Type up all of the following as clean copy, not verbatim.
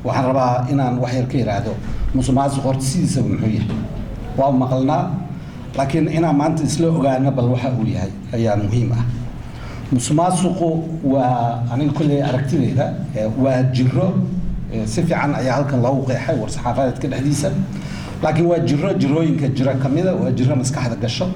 waxaan rabaa inaan wax yar ka yiraahdo musuqmaasuq horta sidiisa muxuu yahay waa maqalnaa laakiin inaan maanta isla ogaano bal waxa uu yahay ayaa muhiim ah musuqmaasuqu waa aniga kulli aragtidayda waa jiro si fiican ayaa halkan loogu qeexay war saxaafadeedka dhexdiisa laakiin waa jirooyinka jira kamida waa jiro maskaxda gasho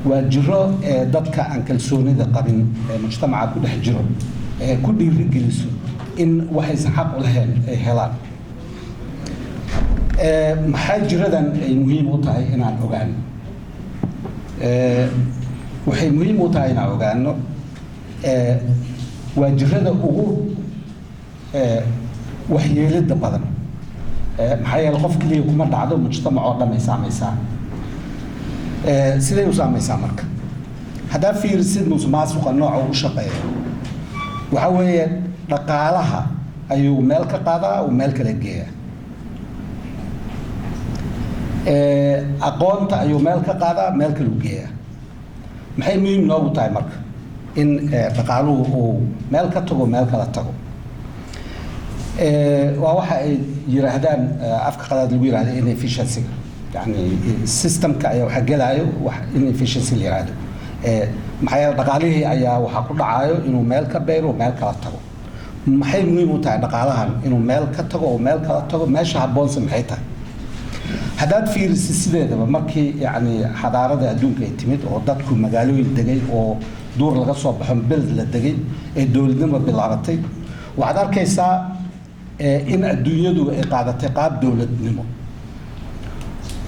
waa jiro dadka aan kalsoonida qabin mujtamaca ku dhex jiro ku dhiirigeliso in waxaysan xaq u lahayn ay helaan maxay jiradan ay muhiim u tahay inaan ogaano waxay muhiim u tahay inaan ogaano waa jirada ugu waxyeelada badan maxaa yeelay qof kaliya kuma dhacdo mujtamac oo dhan ay saamaysaa siday u saamaysaa marka haddaa fiirisid musuqmaasuqa nooca u shaqeeya waxa weeye dhaqaalaha ayuu meel ka qaadaa uu meel kala geeyaa aqoonta ayuu meel ka qaadaa meel kale u geeyaa maxay muhiim noogu tahay marka in dhaqaaluhu uu meel ka tago meel kala tago waa waxa ay yiraahdaan afka qadaad lagu yiraahdo inefficiency yani systemka ayaa waxa gelaayo wax inefficiency la yiraahdo maxay dhaqaalihii ayaa waxa ku dhacayo inuu meel ka beero meel kala tago maxay muhiim u tahay dhaqaalahan inuu meel ka tago oo meel kala tago meesha habboonsan maxay tahay haddaad fiiriso sideedaba markii yani xadaarada adduunka ay timid oo dadku magaalooyin degay oo duur laga soo baxo beled la degay ee dowladnimo bilaabatay waxaad arkaysaa in adduunyadu ay qaadatay qaab dowladnimo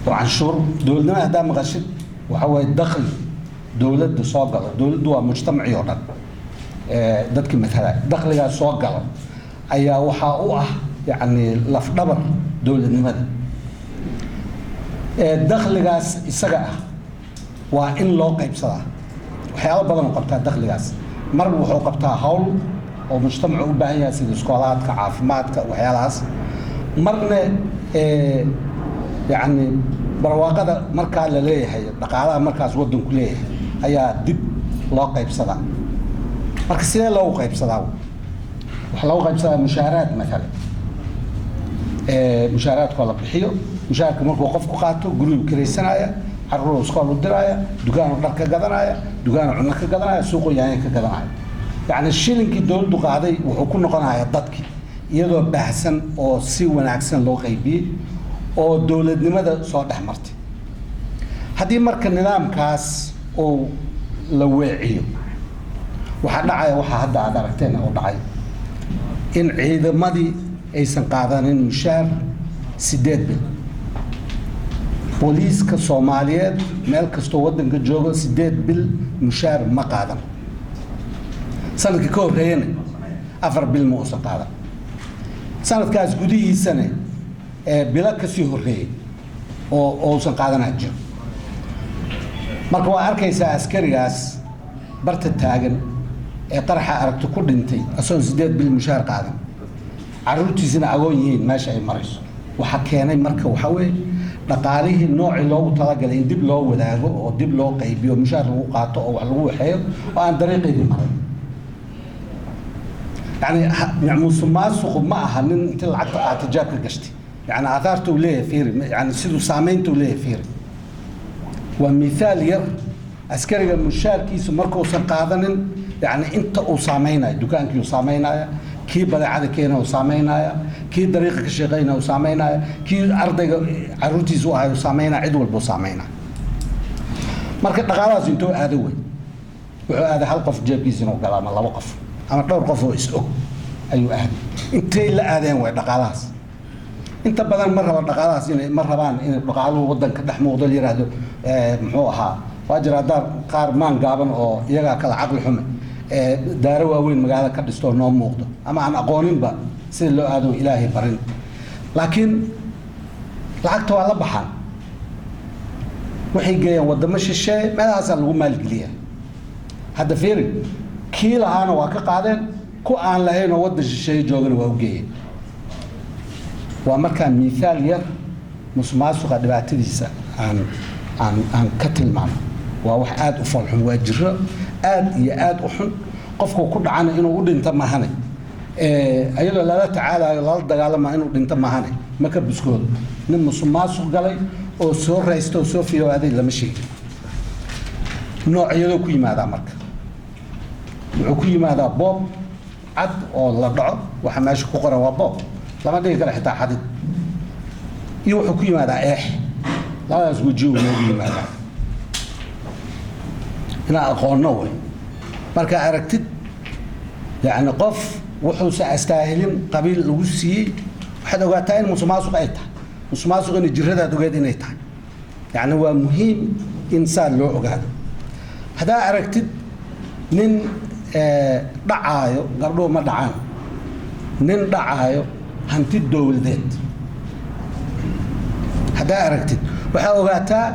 oo canshuur dowladnimo haddaa maqashid waxa waaye dakhli dowladda soo galo dowladdu waa mujtamacii oo dhan dadkii matala dakhligaas soo galo ayaa waxaa u ah yani lafdhabar dowladnimada dakhligaas isaga ah waa in loo qaybsadaa waxyaalo badan oo qabtaa dakhligaas mar wuxuu qabtaa hawl oo mujtamacu u baahan yahay sida iskoolaadka caafimaadka waxyaalahaas marna yani barwaaqada markaa la leeyahay dhaqaalaha markaas waddanku leeyahay ayaa dib loo qaybsadaa marka sidee loogu qaybsadaa waxa loogu qaybsadaa mushaaraad maalan mushaaraadkoo la bixiyo mushaarka markuu qofku qaato gurigu kiraysanaya carruur iskool u diraya dukaanu dhar ka gadanaya dukaanu cunno ka gadanaya suuqu yaanya ka gadanaya يعني الشيلينكي دولدو قاعدي وحكون قناعة ضدك يدو بحسن أو سي ونعكسن لو غيبي أو دولة لماذا صار حمرتي هذه مركز النظام كاس أو لوعيه وحنا عاي وحد عدارتين أو ضعي إن عيد ماضي أيسن قاعدين المشار سداد بال بوليس كصوماليات ملك استودن كجوجو سداد بالمشار ما قاعدين سنة كور هنا أفر بالموسق هذا سنة كاس جدي سنة بلا كسيه الرئي أو سنقادنا الجو مركوا أركيس عسكري عس برت التاجن طرح أركت كل انتي أصلا زداد بالمشار قادم عروتي زنا عوين ماشي مريض وحكينا مركوا وحوي نقاليه النوع اللي هو طلق اللي دب له ولا أو دب له قيبي ومشار وقاطع أو علوه حيو وعن طريقه دي مريض يعني مسماسق معها من انت العقد اعتجاب قشتي يعني اثارته ليه فير يعني سيدو سامينته ليه فير ومثال ير عسكري المشار كيس مركو سنقادن يعني انت او سامينا دكانك يو سامينا كي بلعد كينا او سامينا كي طريقك شيقينا او سامينا كي ارضي عروتي زو او سامينا عيد والبو سامينا marka dhaqaalahaas intuu aado way wuxuu aada hal qof jeebkiisa inuu galaa ma laba qof ama dhowr qof oo is og ayuu aad intay la aadeen way dhaqaalahaas inta badan ma raba dhaqaalahaas inay ma rabaan in dhaqaaluhu wadanka dhex muuqdo yiraahdo muxuu ahaa waajira daar qaar maan gaaban oo iyaga kala aqal xume daaro waaweyn magaalada ka dhisto noo muuqdo ama aan aqooninba sida loo aado ilaahay barin laakiin lacagta waa la baxaan waxay geeyaan wadamo shisheeye meelahaas lagu maalgeliyaa hadda fiiri kii lahaana waa ka qaadeen ku aan lahayn oo wadda shisheeye joogana waa u geeyeen waa markaa miisaal yar musuqmaasuqa dhibaatadiisa aan ka tilmaamo waa wax aad u falxun waa jiro aad iyo aad u xun qofku ku dhacana inuu u dhinto mahane ayadoo lala tacaalayo lala dagaalama inuu dhinto maahane ma ka biskoodo nin musuqmaasuq galay oo soo raysto oo soo fiyooday lama sheegin noocyadoo ku yimaadaa marka wuxuu ku yimaadaa boob cad oo la dhaco waxa meesha ku qoran waa boob lama dhigi kara xitaa xadid iyo wuxuu ku yimaadaa eex labadaas weji uu noogu yimaadaa inaa aqoonno wey marka aragtid يعني قف وحوس استاهلين قبيل الوسي واحد اوقاتين مسماسق اي تاع مسماسق ان جرده دوغيد اني تاع يعني هو مهم انسان لو اوغاد هذا اركتد نين دعايو قبلو ما دعان نين دعايو هانتي دولديد هذا اركتد waxa ogaataa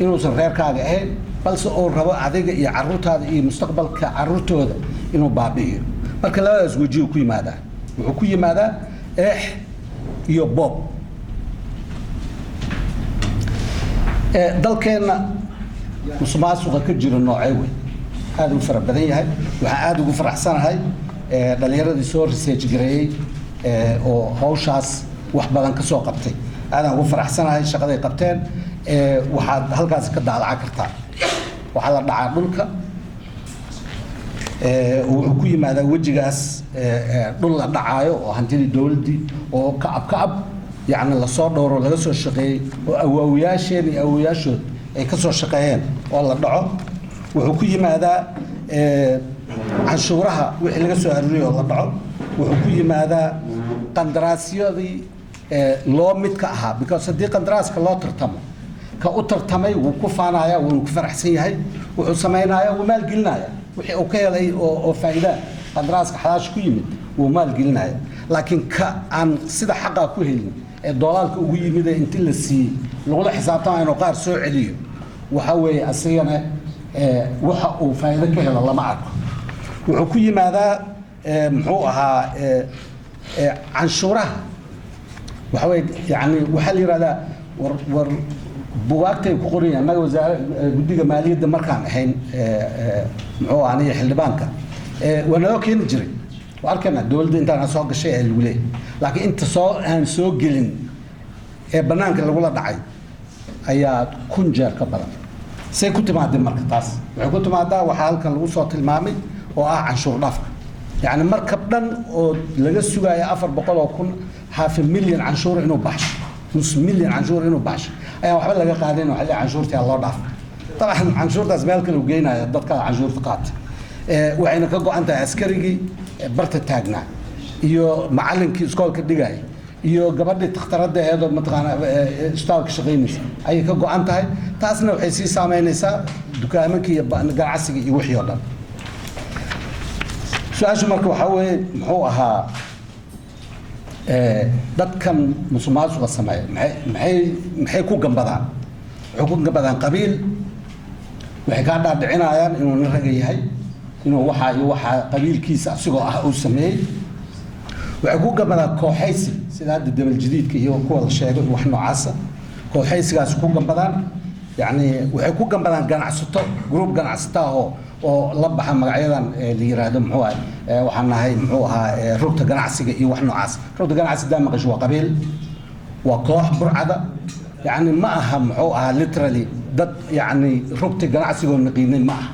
inuusan reerkaaga ahayn balse oo rabo adiga iyo carruurtaada iyo mustaqbalka carruurtooda inuu baabi'iyo marka labadaas wajiyo ku yimaadaa wuxuu ku yimaadaa eex iyo boob dalkeena musuqmaasuqa ka jira noocay wey aad u fara badan yahay waxaan aad ugu faraxsanahay dhalinyaradii soo research gareeyey oo hawshaas wax badan ka soo qabtay aadaan ugu faraxsanahay shaqaday qabteen waxaad halkaas ka daalaca kartaa waxaa la dhacaa dhulka wuxuu ku yimaadaa wejigaas dhul la dhacaayo oo hantidii dowladdii oo kacab yacni lasoo dhowro laga soo shaqeeyey oo awaawiyaasheen iyo awoowayaashood ay ka soo shaqeeyeen oo la dhaco wuxuu ku yimaadaa canshuuraha wixii laga soo aruuriyey oo la dhaco wuxuu ku yimaadaa qandaraasyadii loo mid ka ahaa because haddii qandaraaska loo tartamo ka u tartamay wuu ku faanaya wuuna ku faraxsan yahay wuxuu samaynayaa wuu maalgelinaya wixii uu ka helay oo faa'iida qandaraaska xalaash ku yimid wuu maalgelinaya laakiin ka aan sida xaqa ku helin ee doolaalka ugu yimid ee intii la siiyey lagula xisaabtamayo inuu qaar soo celiyo waxa weeye asigana waxa uu faa'iido ka helo lama arko wuxuu ku yimaadaa muxuu ahaa canshuuraha waxa weeye yani waxaa la yidhahdaa war bugaagtay ku qoran yahay annaga wasaare guddiga maaliyadda markaan ahayn muxuu aniga xildhibaanka waa naloo keeni jiray waa arkayna dowladda intaan soo gashay ee lagu leeyahay laakiin inta aan soo gelin ee bannaanka lagula dhacay ayaa 1000 jeer ka badan say ku timaadeen marka taas waxay ku timaadaa waxaa halkan lagu soo tilmaamay oo ah canshuur dhaafka يعني مركب دن oo laga sugayo 400,000 half milyan canshuur inuu baxsho nus milyan canshuur inuu baxsho ayaa waxba laga qaadin waxa la canshuurta loo dhaaf طبعا canshuurtaas meel kale u geynaya dadka canshuurta qaata waxayna ka go'an tahay askarigii barta taagnaa iyo macallinkii iskoolka dhigay iyo gabadhii takhtarada ahayd oo mataqaana isbitaalka shaqeynaysa ayay ka go'an tahay taasna waxay sii saameynaysaa dukaamankii iyo ganacsiga iyo wixii oo dhan سؤال مركب وحوي محوها دكان مسماس والسماء محي كو جنبدان حكون جنبدان قبيل وحكاد دعينا يعني إنه نرجع هاي إنه وحى قبيل كيس أسقى أو سماء وحكون جنبدان كوحيسي سيد الدم الجديد كي هو كول الشيء وحنا عصا كوحيسي قاس كون جنبدان يعني وحكون جنبدان جناع ستة جروب جناع ستة هو oo la baxa magacyadan la yiraahdo muxuu ah waxaan nahay muxuu ahaa rugta ganacsiga iyo wax noocaas rugta ganacsiga maqash waa qabiil waa koox burcada yani ma aha muxuu ahaa literally dad yani rugta ganacsiga oo naqiinay ma aha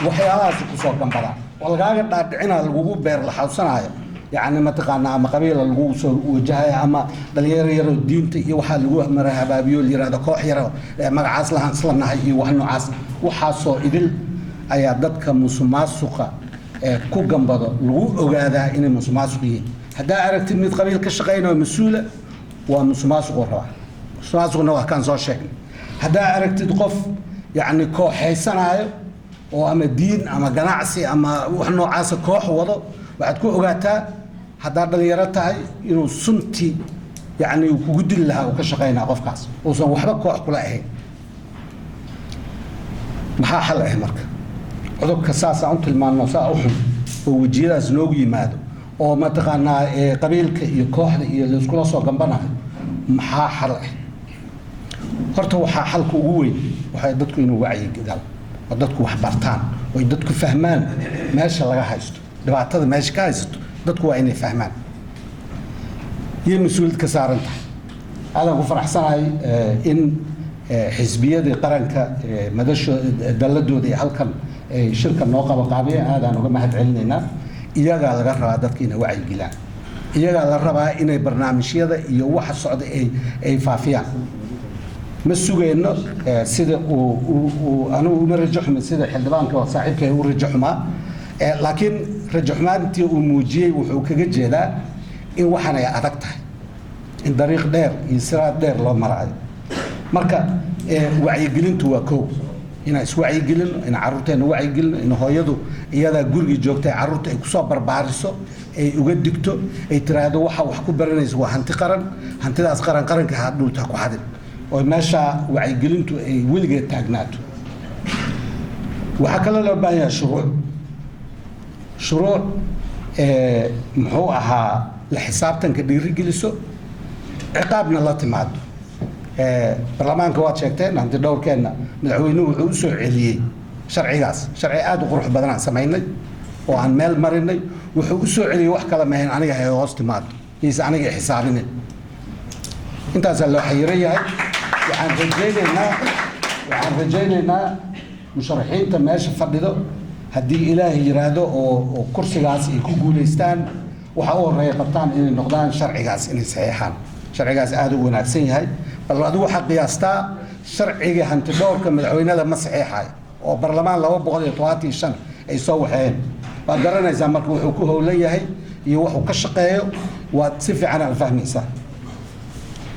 waxyaalahaas ku soo gambada walgaaga dhaadhicina lagu beer la xawsanayo يعني ما تقانا أما قبيلة الجوس وجهها أما دليل يرو الدين تي وحال الجوه مرها بابيول يرى دقاح يرى مع عصلها أصلا هي وحنو عصل وحاسو إدل أيادات كمسماس سقة كوجم بضا لو وجهها إن مسماس بيه هذا عرفت من قبيل كشقين ومسؤولة ومسماس قرها مسماس قرنا كان صار شيء هذا عرفت تقف يعني كوح سنة وأما الدين أما جناعسي أما وحنو عاص كوح وضو بعد كو اوغاتا هدا دليرتahay inuu sunti yaani ku gudil laha oo ka shaqeynaa qofkaas oo soo waxba koox kula ahayn maxaa xal ah marka cudubka saas aan tilmaano saa u xun oo wajiyadaas loogu yimaado oo ma taqaanaa qabiilka iyo kooxda iyo la isku soo gambanayo maxaa xal ah horta waxa xalku ugu weyn waxa dadku inuu wacyi gidal ودتكو وحبرتان ويدتكو فهمان ماشي لغا هايستو دبعتاد ماشي كايستو دتكو وإني فهمان هي مسؤولية كسارنت أنا أقول حسناي إن حزبية دي قرنك مدش دلدو دي هالكن شركة نوقة وقابية هذا أنا ما هتعلننا إياها على غرة دتكينا وعي جلان إياها على الربع إن برنامج هذا يوح الصعد أي فافيا مسوق إنه سيد وأنا مرجح من سيد حلبان كصاحبك ورجح ما لكن رجح ما أنت وموجي وحوكك جدا إن وحنا يا أدقته إن طريق دير يسرى دير لو مرعي مركا وعي جلنت وكو هنا وعي جلن إن عروتين وعي جلن إن هو يدو يدا جورج جوكته عروت كصبر بارسو وجدكتو ترى هذا وحكو برنيز وهنتي هنتي داس قرن كهادول تاكو حدل وماشى وعي جلنتو ولقى تاجناتو وحكى له بقى شروع محوها لحساب تنكدير جلسو عقابنا الله تماد برلمان كوات شكتين عند الدور كنا مدعوينه وسوع عليه شرعي عاد وقروح بدنا سمعيني وعن مال مرني وسوع عليه وحكى لما هين عنيها هي وسط ماد يس عنيها حسابنا انت زلوا حيريه وعن رجالنا مشرحين تماشي فردو هدي إلهي يرادو وكرسي غاس يكون ليستان وحاول ريقبتان إن النقدان شرعي غاس إن صحيحان شرعي غاس أهدو وناكسين هاي بل أدو حق ياستا شرعي هانت دور كمدعوين هذا ما صحيح هاي وبرلمان لو بغض يطواتي الشن أي صوحين فقرنا إذا مركو حكوه ولي هاي يوحو كشقيه وتصفي عن الفهم إنسان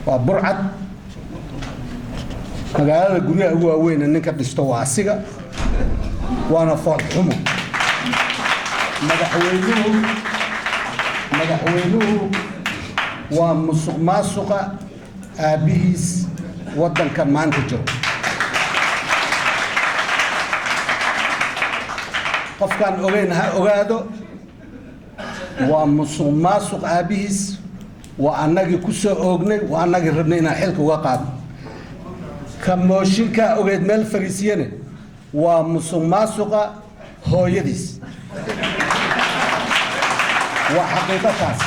وبرعد مقالة قرية هو وين إنك بتستوى عسيقة وانا فوق حمو مدحوينوه ومسوق ماسوقة أبيس ودن كان ما انتجر قف كان أغادو ومسوق ماسوق أبيس وأناقي كسو أغني وأناقي ربنينا حلق وقاد كموشين كأغاد مال فريسياني ومسوق ماسوقة هو يديس وحقيقة تاس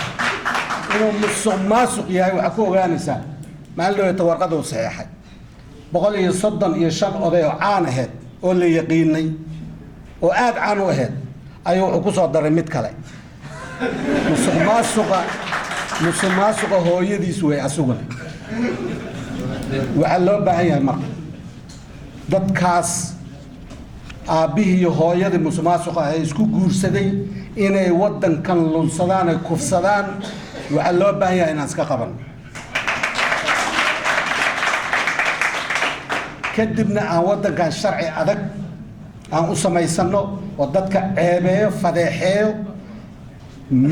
إنه مسوق ماسوق يهي وحكو غانسان ما له يتورقده صحيحي بقول يصدن يشان أضيو عانهد واللي يقيني وآد عنه هد أيو حكو صدر متكالي مسوق ماسوقة هو يديس ويأسوغني وحلو بهاي المرة ضد كاس aabihii hooyadii musuqmaasuqa ay isku guursaday inay wadankan lunsadaan ay kufsadaan waxa loo baahan yahay inaan iska qaban kadibna aan wadankan sharci adag aan u samaysano oo dadka ceebeeyo fadeexeeyo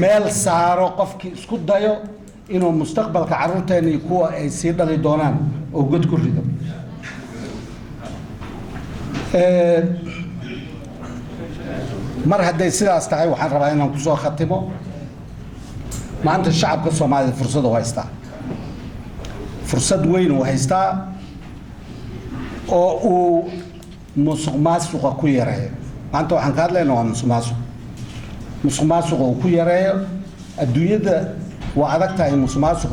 meel saaro qofkii isku dayo inuu mustaqbalka carruurteena iyo kuwa ay sii dhali doonaan oo god ku rido mar hadday sidaas tahay waxaan rabaa inaan ku soo khatimo maanta shacabka Soomaaliyeed fursad u haystaa fursad weyn u haystaa oo uu musuqmaasuqa ku yareeyo maanta waxaan ka hadlaynaa waa musuqmaasuqa uu ku yareeyo adduunyada waa adag tahay musuqmaasuq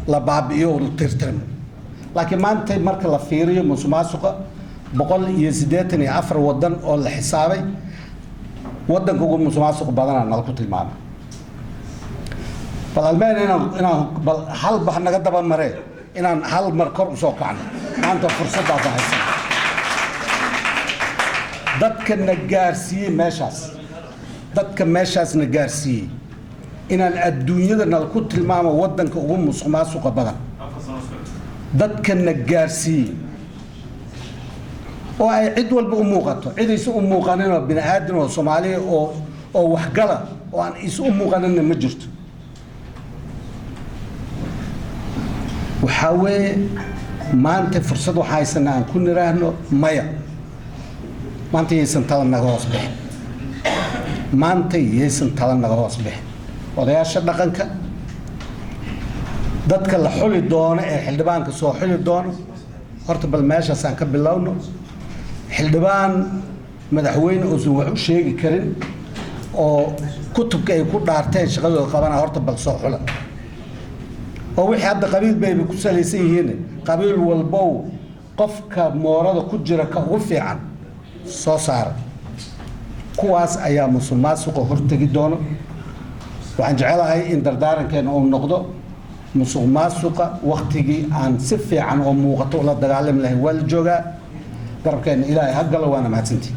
la baabi'iyo oo tirtirmo laakiin maanta marka la fiiriyo musuqmaasuqa 184 wadan oo la xisaabay ودنك ugu musuqmaasuq badana nal ku tilmaamay balmaan inaan hal bah naga daba maree inaan hal mar kor u soo kacno maanta fursad aad haysan dadka meeshaas na gaarsiiyay inaan adduunyada nal ku tilmaamo wadanka ugu musuqmaasuq badan dadka na gaarsiiyay oo ay cid walba u muuqato cid isu u muuqanin oo bini aadam oo Soomaali oo wax gala oo aan isu u muuqanin ma jirto waxa weeye maanta fursad waxa haysanaa aan ku niraahno maya maanta yeesan talan naga hoos bixin odayaasha dhaqanka dadka la xuli doono ee xildhibaanka soo xuli doono horta bal meeshaas aan ka bilowno xildhibaan madaxweyne uusan wax u sheegi karin oo kutubka ay ku dhaarteen shaqadooda qabana horta bal soo xula oo wixii hadda qabiil bay ku salaysan yihiin qabiil walbow qofka moorada ku jira ka ugu fiican soo saara kuwaas ayaa musuqmaasuqa hortagi doono waxaan jecelahay in dardaarankeena uu noqdo musuqmaasuqa waqtigii aan si fiican oo muuqato la dagaalami lahayn waa la joogaa garabkeena ilaahay ha galo waana mahadsantihiin